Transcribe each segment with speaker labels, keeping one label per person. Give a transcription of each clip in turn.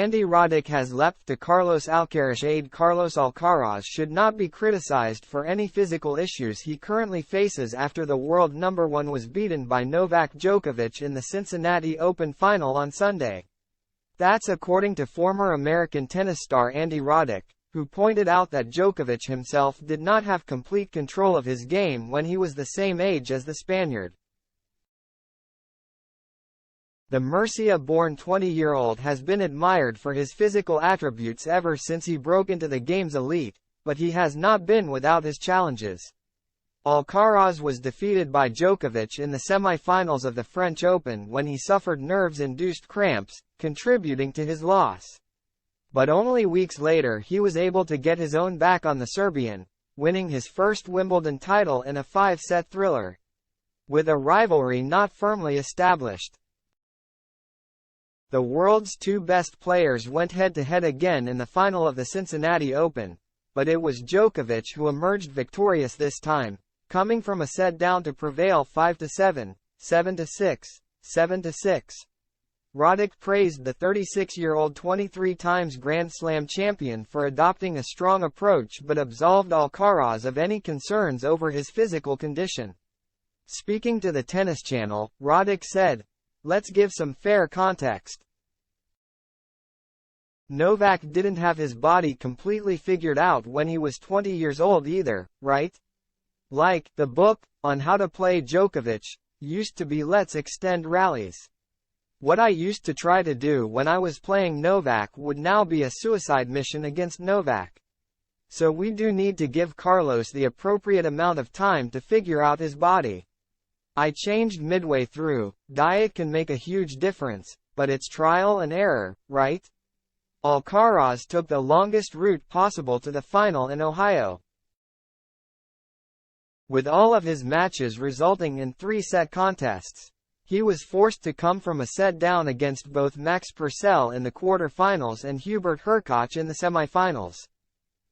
Speaker 1: Andy Roddick has leapt to Carlos Alcaraz aid. Carlos Alcaraz should not be criticized for any physical issues he currently faces after the world number 1 was beaten by Novak Djokovic in the Cincinnati Open final on Sunday. That's according to former American tennis star Andy Roddick, who pointed out that Djokovic himself did not have complete control of his game when he was the same age as the Spaniard. The Murcia-born 20-year-old has been admired for his physical attributes ever since he broke into the game's elite, but he has not been without his challenges. Alcaraz was defeated by Djokovic in the semi-finals of the French Open when he suffered nerves-induced cramps, contributing to his loss. But only weeks later he was able to get his own back on the Serbian, winning his first Wimbledon title in a 5-set thriller. With a rivalry not firmly established, the world's two best players went head-to-head again in the final of the Cincinnati Open, but it was Djokovic who emerged victorious this time, coming from a set down to prevail 5-7, 7-6, 7-6. Roddick praised the 36-year-old 23 times Grand Slam champion for adopting a strong approach but absolved Alcaraz of any concerns over his physical condition. Speaking to the Tennis Channel, Roddick said, "Let's give some fair context. Novak didn't have his body completely figured out when he was 20 years old either, right? Like, the book, on how to play Djokovic, used to be let's extend rallies. What I used to try to do when I was playing Novak would now be a suicide mission against Novak. So we do need to give Carlos the appropriate amount of time to figure out his body. I changed midway through. Diet can make a huge difference, but it's trial and error, right?" Alcaraz took the longest route possible to the final in Ohio, with all of his matches resulting in 3-set contests. He was forced to come from a set down against both Max Purcell in the quarter-finals and Hubert Hurkacz in the semifinals.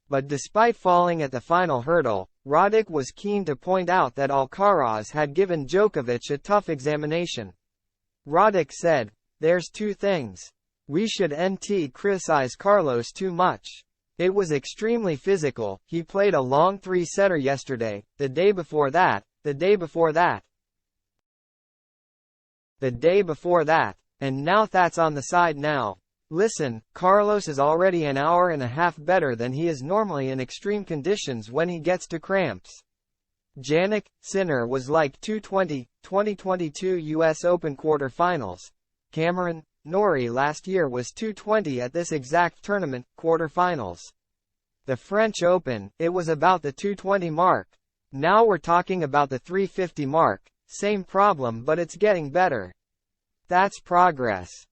Speaker 1: But despite falling at the final hurdle, Roddick was keen to point out that Alcaraz had given Djokovic a tough examination. Roddick said, "There's two things. We should not criticize Carlos too much. It was extremely physical. He played a long 3-setter yesterday, the day before that, the day before that, the day before that, and now that's on the side now. Listen, Carlos is already an hour and a half better than he is normally in extreme conditions when he gets to cramps." Jannik Sinner was like 220, 2022 US Open quarterfinals. Cameron Norrie last year was 220 at this exact tournament, quarterfinals. The French Open, it was about the 220 mark. Now we're talking about the 350 mark, same problem but it's getting better. That's progress.